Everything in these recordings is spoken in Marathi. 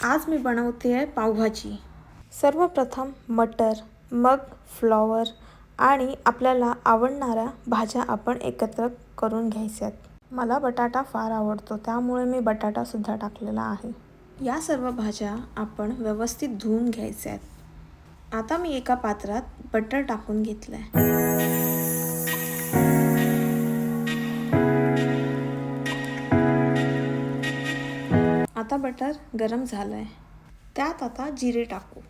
आज मी बनवते आहे पावभाजी। सर्वप्रथम मटर, मग फ्लॉवर आणि आपल्याला आवडणाऱ्या भाज्या आपण एकत्र करून घ्यायच्यात। मला बटाटा फार आवडतो, त्यामुळे मी बटाटा सुद्धा टाकलेला आहे। या सर्व भाज्या आपण व्यवस्थित धुवून घ्यायच्यात। आता मी एका पात्रात बटर टाकून घेतलंय। आता बटर गरम झालंय, त्यात आता जिरे टाकू।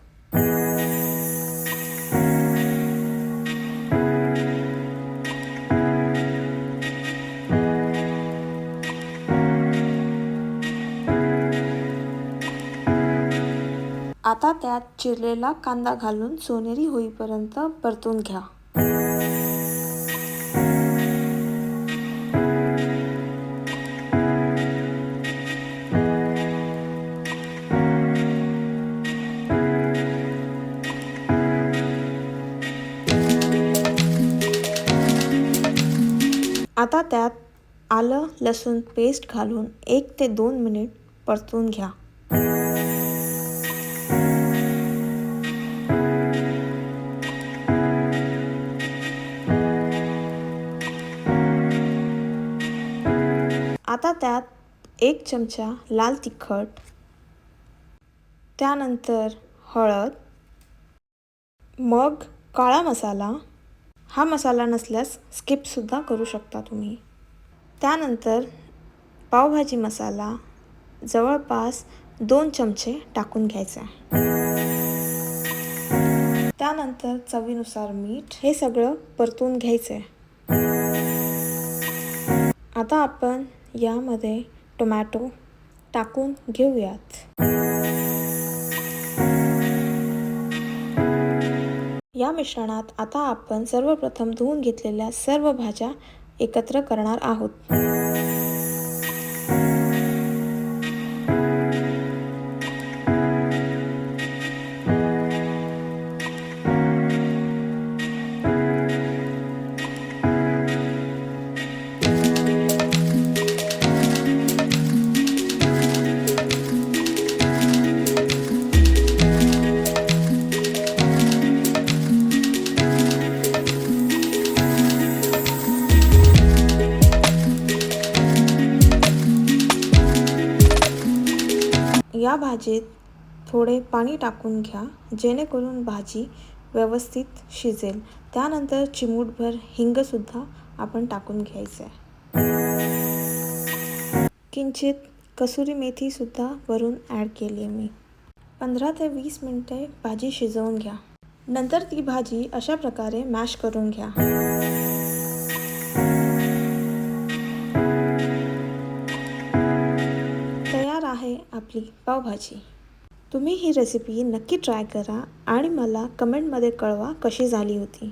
आता त्यात चिरलेला कांदा घालून सोनेरी होईपर्यंत परतून घ्या। आता त्यात आलं लसूण पेस्ट घालून 1 ते 2 मिनिट परतून घ्या। आता त्यात 1 चमचा लाल तिखट, त्यानंतर हळद, मग काळा मसाला, हा मसाला नसल्यास स्किप सुद्धा करू शकता तुम्ही। त्यानंतर पावभाजी मसाला जवळपास 2 चमचे टाकून घ्यायचा। त्यानंतर चवीनुसार मीठ, हे सगळं परतून घ्यायचंय। आता आपण यामध्ये टोमॅटो टाकून घेऊयात। या मिश्रणात आता आपण सर्वप्रथम धुवून घेतलेल्या सर्व भाज्या एकत्र करणार आहोत। या भाजीत थोडे पाणी टाकून घ्या, जेणेकरून भाजी व्यवस्थित शिजेल। त्यानंतर चिमूटभर हिंग सुद्धा आपण टाकून घ्यायचं आहे। किंचित कसुरी मेथी सुद्धा वरून ॲड केली आहे मी। 15 ते 20 मिनिटे भाजी शिजवून घ्या। नंतर ती भाजी अशा प्रकारे मॅश करून घ्या। तयार आहे आपली पावभाजी। तुम्ही ही रेसिपी नक्की ट्राय करा आणि मला कमेंटमध्ये कळवा कशी झाली होती।